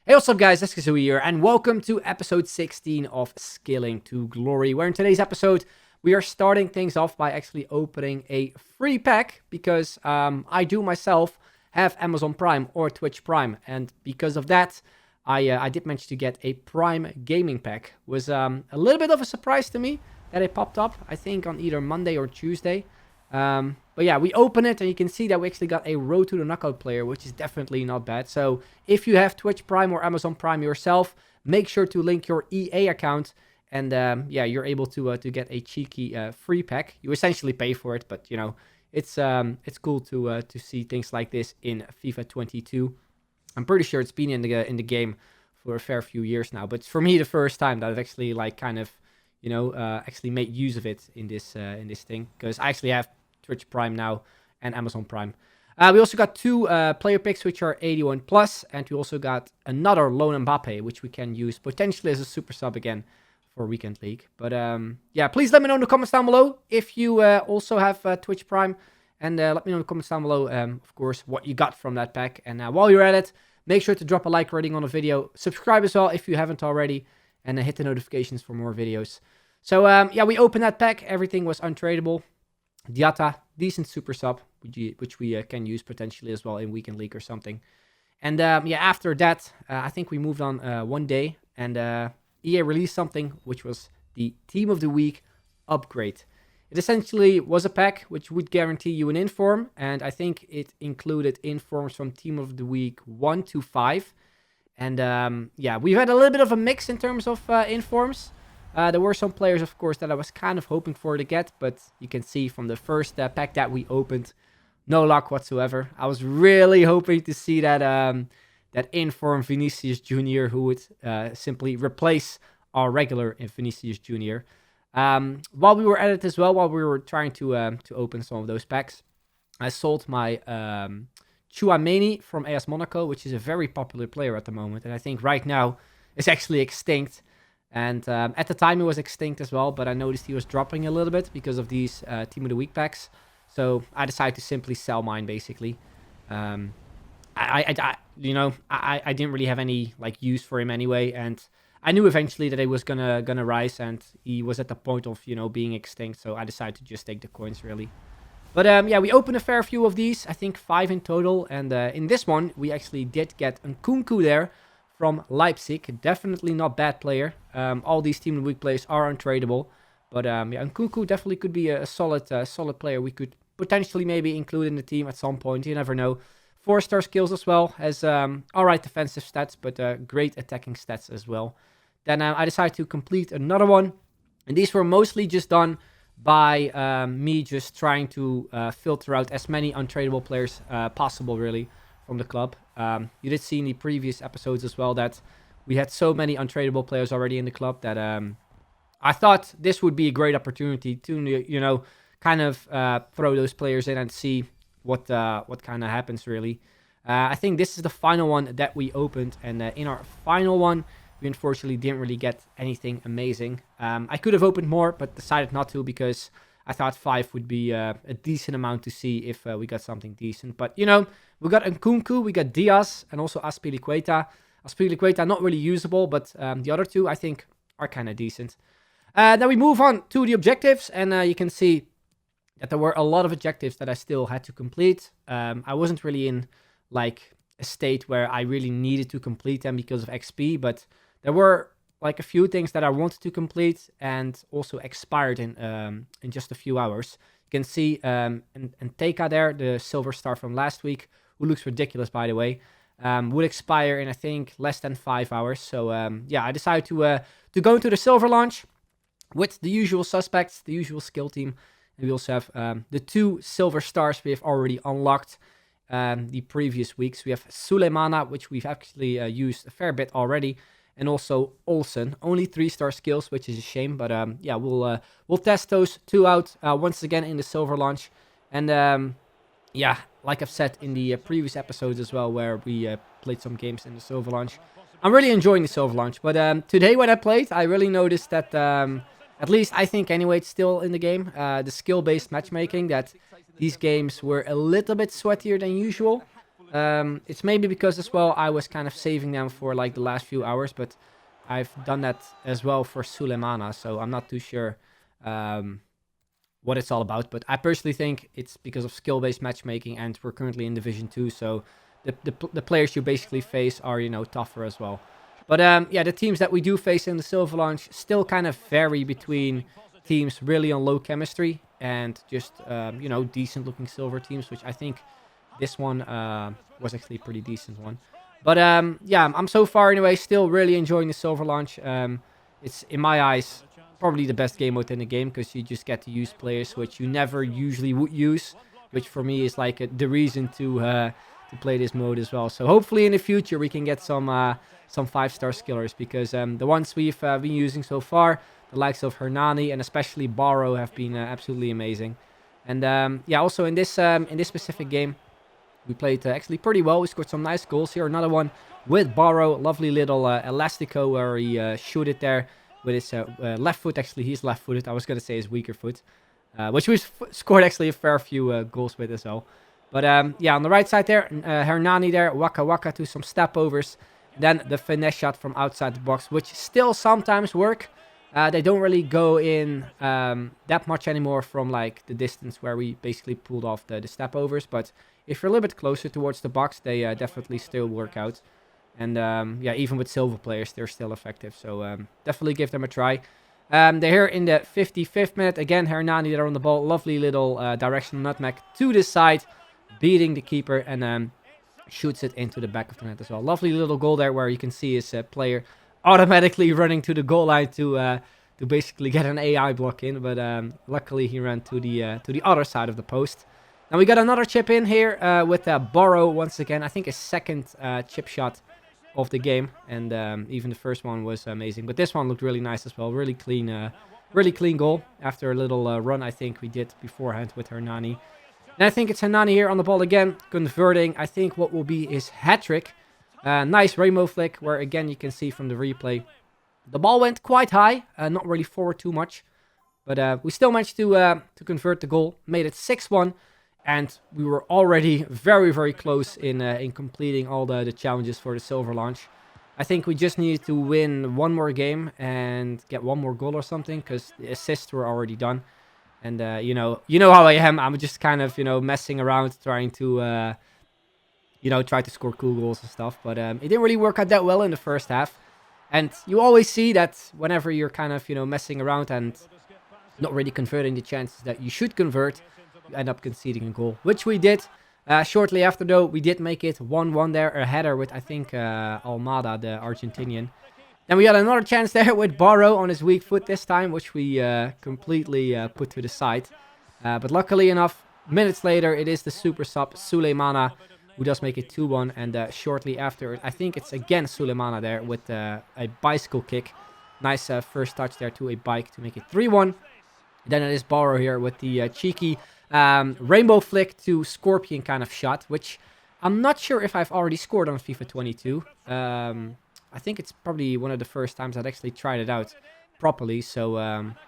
Hey, what's up guys, 𝐻𝐢𝐤𝐞 here, and welcome to episode 16 of Scaling to Glory, where in today's episode, we are starting things off by actually opening a free pack, because I do myself have Amazon Prime or Twitch Prime, and because of that, I did manage to get a Prime gaming pack. It was a little bit of a surprise to me that it popped up, I think on either Monday or Tuesday. But yeah, we open it and you can see that we actually got a Road to the Knockout player, which is definitely not bad. So if you have Twitch Prime or Amazon Prime yourself, make sure to link your EA account, and yeah, you're able to get a cheeky free pack. You essentially pay for it, but you know, it's cool to see things like this in FIFA 22. I'm pretty sure it's been in the game for a fair few years now, but for me the first time that I've actually like kind of, you know, actually made use of it in this thing, because I actually have Twitch Prime now and Amazon Prime. We also got two player picks, which are 81 plus, and we also got another Lone Mbappe, which we can use potentially as a super sub again for Weekend League. But yeah, please let me know in the comments down below if you also have Twitch Prime, and let me know in the comments down below, of course, what you got from that pack. And while you're at it, make sure to drop a like rating on the video, subscribe as well if you haven't already, and hit the notifications for more videos. So yeah, we opened that pack. Everything was untradeable. Diatta, decent super sub, which we can use potentially as well in Weekend League or something. And yeah, after that, I think we moved on one day, and EA released something, which was the Team of the Week upgrade. It essentially was a pack which would guarantee you an inform, and I think it included informs from Team of the Week 1 to 5. And yeah, we've had a little bit of a mix in terms of informs. There were some players, of course, that I was kind of hoping for to get, but you can see from the first pack that we opened, no luck whatsoever. I was really hoping to see that that inform Vinicius Jr., who would simply replace our regular Vinicius Jr. While we were at it as well, while we were trying to open some of those packs, I sold my 𝐋𝐢𝐤𝐤 from AS Monaco, which is a very popular player at the moment, and I think right now it's actually extinct. And at the time it was extinct as well, but I noticed he was dropping a little bit because of these Team of the Week packs. So I decided to simply sell mine, basically. I didn't really have any like use for him anyway, and I knew eventually that he was gonna rise, and he was at the point of, you know, being extinct. So I decided to just take the coins, really. But yeah, we opened a fair few of these. I think 5 in total, and in this one we actually did get 𝐿𝐤𝐤𝐞 there from Leipzig. Definitely not bad player. All these Team of the Week players are untradeable, but yeah, 𝐿𝐤𝐤𝐞 definitely could be a solid player we could potentially maybe include in the team at some point. You never know. 4-star skills as well, has alright defensive stats, but great attacking stats as well. Then I decided to complete another one, and these were mostly just done by me just trying to filter out as many untradeable players possible, really, from the club. You did see in the previous episodes as well that we had so many untradeable players already in the club that I thought this would be a great opportunity to, you know, kind of throw those players in and see what kind of happens, really. I think this is the final one that we opened, and in our final one we unfortunately didn't really get anything amazing. I could have opened more, but decided not to, because I thought 5 would be a decent amount to see if we got something decent. But, you know, we got 𝐿𝐤𝐤𝐞, we got Diaz, and also 𝐴zpilicueta. 𝐴zpilicueta not really usable, but the other two I think are kind of decent. Now we move on to the objectives, and you can see that there were a lot of objectives that I still had to complete. I wasn't really in like a state where I really needed to complete them because of XP, but there were like a few things that I wanted to complete and also expired in just a few hours. You can see 𝐷𝐚𝐯 there, the silver star from last week, who looks ridiculous, by the way, would expire in, I think, less than 5 hours. So yeah, I decided to go into the silver launch with the usual suspects, the usual skill team. And we also have the 2 silver stars we have already unlocked the previous weeks. We have Suleimana, which we've actually used a fair bit already, and also Olsen. Only 3-star skills, which is a shame, but yeah, we'll test those 2 out once again in the silver launch. And yeah, like I've said in the previous episodes as well, where we played some games in the silver launch, I'm really enjoying the silver launch. But today when I played, I really noticed that at least I think anyway, it's still in the game, the skill-based matchmaking, that these games were a little bit sweatier than usual. It's maybe because as well I was kind of saving them for like the last few hours, but I've done that as well for 𝐿𝐼𝐻, so I'm not too sure what it's all about. But I personally think it's because of skill-based matchmaking, and we're currently in Division 2, so the players you basically face are, you know, tougher as well. But yeah, the teams that we do face in the Silver Launch still kind of vary between teams really on low chemistry and just, you know, decent-looking silver teams, which I think this one was actually a pretty decent one. But yeah, I'm so far anyway still really enjoying the Silver Launch. It's, in my eyes, probably the best game mode in the game, because you just get to use players which you never usually would use, which for me is like the reason to play this mode as well. So hopefully in the future we can get some 5-star skillers, because the ones we've been using so far, the likes of Hernani and especially Barrow, have been absolutely amazing. And yeah, also in this specific game, we played actually pretty well. We scored some nice goals here. Another one with Barrow. Lovely little elastico where he shoot it there with his left foot. Actually, he's left-footed. I was going to say his weaker foot. Which we scored actually a fair few goals with as well. But yeah, on the right side there, Hernani there. Waka to some step-overs. Then the finesse shot from outside the box, which still sometimes work. They don't really go in that much anymore from like the distance where we basically pulled off the step-overs. But if you're a little bit closer towards the box, they definitely still work out. And yeah, even with silver players, they're still effective. So definitely give them a try. They're here in the 55th minute. Again, Hernani there on the ball. Lovely little directional nutmeg to the side, beating the keeper, and shoots it into the back of the net as well. Lovely little goal there where you can see his player automatically running to the goal line to basically get an AI block in. But luckily he ran to the other side of the post. Now we got another chip in here with Barrow once again. I think his second chip shot of the game, and even the first one was amazing. But this one looked really nice as well. Really clean goal after a little run I think we did beforehand with Hernani. And I think it's Hernani here on the ball again, converting I think what will be his hat-trick. Nice rainbow flick where again you can see from the replay the ball went quite high, not really forward too much. But we still managed to convert the goal, made it 6-1. And we were already very, very close in completing all the challenges for the Silver Launch. I think we just needed to win one more game and get one more goal or something, because the assists were already done. And you know how I am. I'm just kind of, you know, messing around, trying to, you know, try to score cool goals and stuff. But it didn't really work out that well in the first half. And you always see that whenever you're kind of, you know, messing around and not really converting the chances that you should convert, you end up conceding a goal, which we did. Shortly after, though, we did make it 1-1 there, a header with, I think, Almada, the Argentinian. Then we got another chance there with Barrow on his weak foot this time, which we completely put to the side. But luckily enough, minutes later, it is the super sub 𝐿𝐼𝐻 who does make it 2-1. And shortly after, I think it's again 𝐿𝐼𝐻 there with a bicycle kick. Nice first touch there to a bike to make it 3-1. Then it is Barrow here with the cheeky rainbow flick to Scorpion kind of shot, which I'm not sure if I've already scored on FIFA 22. I think it's probably one of the first times I've actually tried it out properly. So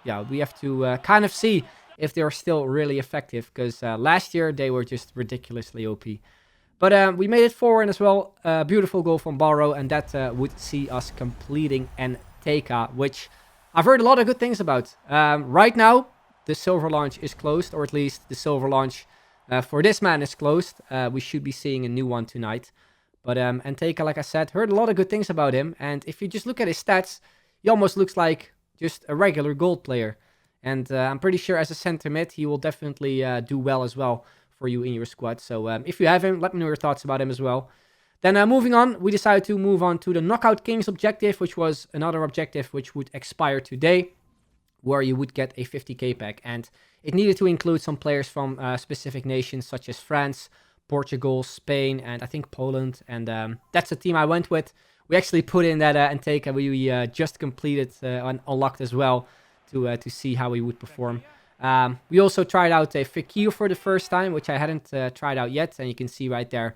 yeah, we have to kind of see if they're still really effective, because last year they were just ridiculously OP. But we made it 4-1 as well. Beautiful goal from Barrow, and that would see us completing 𝐷𝐸𝐾, which I've heard a lot of good things about. Right now, the Silver Launch is closed, or at least the Silver Launch for this man is closed. We should be seeing a new one tonight. But 𝐷𝐸𝐾, like I said, heard a lot of good things about him. And if you just look at his stats, he almost looks like just a regular gold player. And I'm pretty sure as a center mid, he will definitely do well as well for you in your squad. So if you have him, let me know your thoughts about him as well. Then moving on, we decided to move on to the Knockout Kings objective, which was another objective which would expire today, where you would get a 50k pack. And it needed to include some players from specific nations such as France, Portugal, Spain, and I think Poland. And that's the team I went with. We actually put in that 𝐷𝐸𝐾 we just completed and unlocked as well to see how he would perform. We also tried out a 𝐷𝐸𝐾 for the first time, which I hadn't tried out yet. And you can see right there,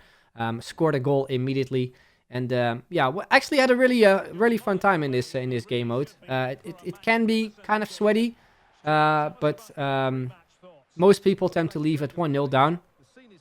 scored a goal immediately. And yeah, actually had a really fun time in this game mode. It can be kind of sweaty, but most people tend to leave at 1-0 down,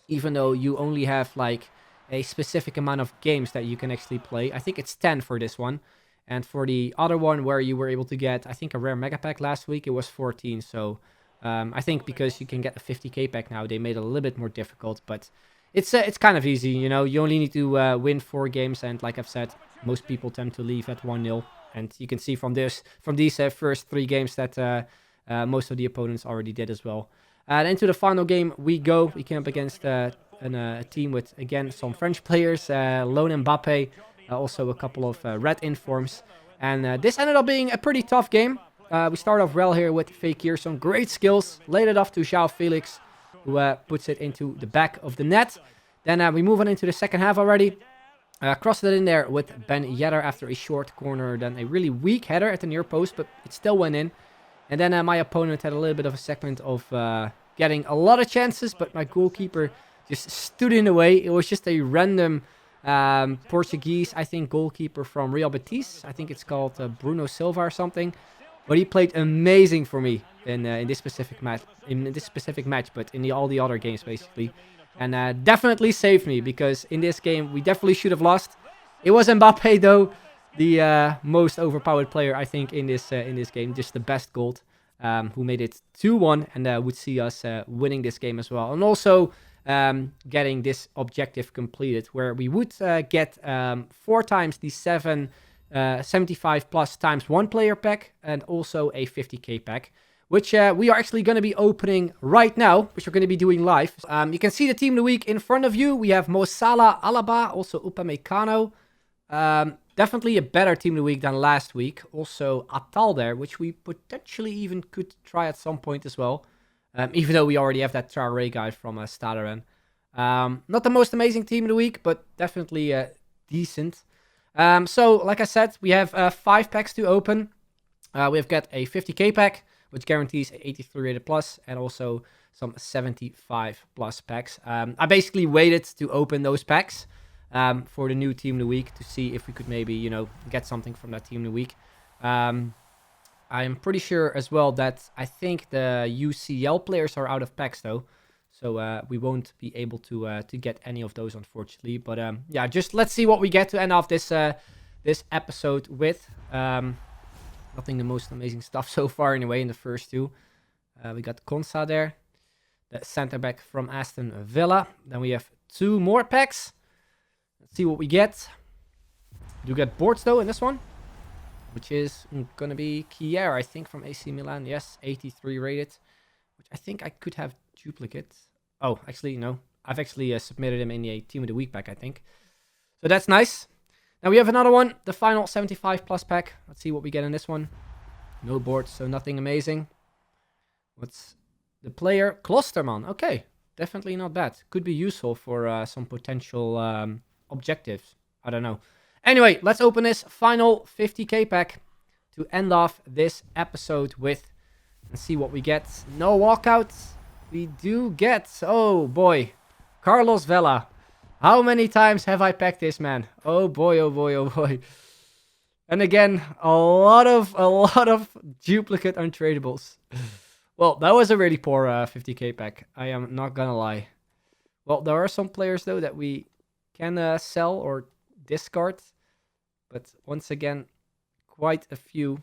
even though you only have like a specific amount of games that you can actually play. I think it's 10 for this one. And for the other one where you were able to get, I think, a rare mega pack last week, it was 14. So I think because you can get a 50k pack now, they made it a little bit more difficult. But it's kind of easy, you know. You only need to win 4 games. And like I've said, most people tend to leave at 1-0. And you can see from these first 3 games that most of the opponents already did as well. And into the final game we go. We came up against a team with, again, some French players. Lone Mbappe. Also a couple of red informs. And this ended up being a pretty tough game. We start off well here with 𝐋𝐢𝐤𝐞 𝐒𝐮𝐬𝐜𝐫𝐢𝐤 great skills. Laid it off to João Felix, who puts it into the back of the net. Then we move on into the second half already. Crossed it in there with Ben Yedder after a short corner. Then a really weak header at the near post, but it still went in. And then my opponent had a little bit of a segment of getting a lot of chances, but my goalkeeper just stood in the way. It was just a random Portuguese, I think, goalkeeper from Real Betis. I think it's called Bruno Silva or something. But he played amazing for me in this specific match. But in all the other games basically, and definitely saved me, because in this game we definitely should have lost. It was Mbappe though, the most overpowered player I think in this game, just the best gold, who made it 2-1 and would see us winning this game as well, and also getting this objective completed, where we would get 4 times the 75 plus times 1 player pack, and also a 50k pack, which we are actually going to be opening right now, which we're going to be doing live. You can see the team of the week in front of you. We have Mo Salah, Alaba, also Upamecano. Definitely a better team of the week than last week. Also Atal there, which we potentially even could try at some point as well. Even though we already have that Traoré guy from Staderen. Not the most amazing team of the week, but definitely decent. So, like I said, we have 5 packs to open. We've got a 50k pack, which guarantees 83 rated plus, and also some 75 plus packs. I basically waited to open those packs for the new team of the week to see if we could maybe, you know, get something from that team of the week. I'm pretty sure as well that I think the UCL players are out of packs though. So we won't be able to get any of those, unfortunately. But yeah, just let's see what we get to end off this this episode with. Nothing the most amazing stuff so far anyway in the first 2. We got Konsa there, the center back from Aston Villa. Then we have 2 more packs. Let's see what we get. Do get boards though in this one, which is going to be Kjaer, I think, from AC Milan. Yes, 83 rated, which I think I could have duplicate. Oh, actually, no. I've actually submitted him in a Team of the Week pack, I think. So that's nice. Now we have another one, the final 75 plus pack. Let's see what we get in this one. No boards, so nothing amazing. What's the player? Klosterman. Okay, definitely not bad. Could be useful for some potential objectives. I don't know. Anyway, let's open this final 50k pack to end off this episode with and see what we get. No walkouts. We do get, oh boy, Carlos Vela. How many times have I packed this man? Oh boy, oh boy, oh boy. And again, a lot of duplicate untradables. Well, that was a really poor 50k pack. I am not gonna lie. Well, there are some players though that we can sell or discard. But once again, quite a few,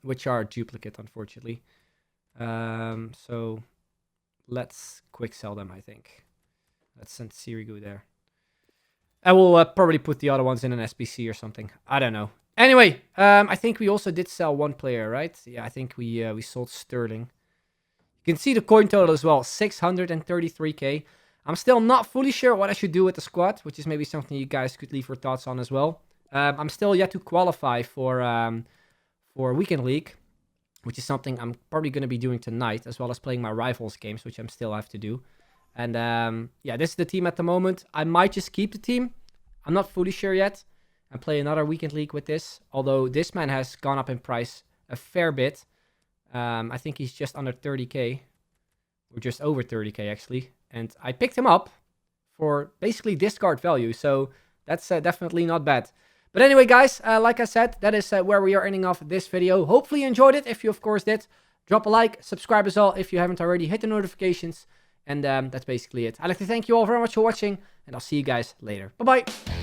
which are duplicate, unfortunately. So let's quick sell them, I think. Let's send 𝐋𝐤𝐤𝐞 there. I will probably put the other ones in an SBC or something. I don't know. Anyway, I think we also did sell 1 player, right? Yeah, I think we sold Sterling. You can see the coin total as well, 633k. I'm still not fully sure what I should do with the squad, which is maybe something you guys could leave your thoughts on as well. I'm still yet to qualify for Weekend League, which is something I'm probably going to be doing tonight, as well as playing my Rivals games, which I'm still have to do. And yeah, this is the team at the moment. I might just keep the team. I'm not fully sure yet. And play another Weekend League with this. Although this man has gone up in price a fair bit. I think he's just under 30k. Or just over 30k actually. And I picked him up for basically discard value. So that's definitely not bad. But anyway, guys, like I said, that is where we are ending off this video. Hopefully you enjoyed it. If you, of course, did, drop a like. Subscribe as well if you haven't already. Hit the notifications. And that's basically it. I'd like to thank you all very much for watching, and I'll see you guys later. Bye-bye.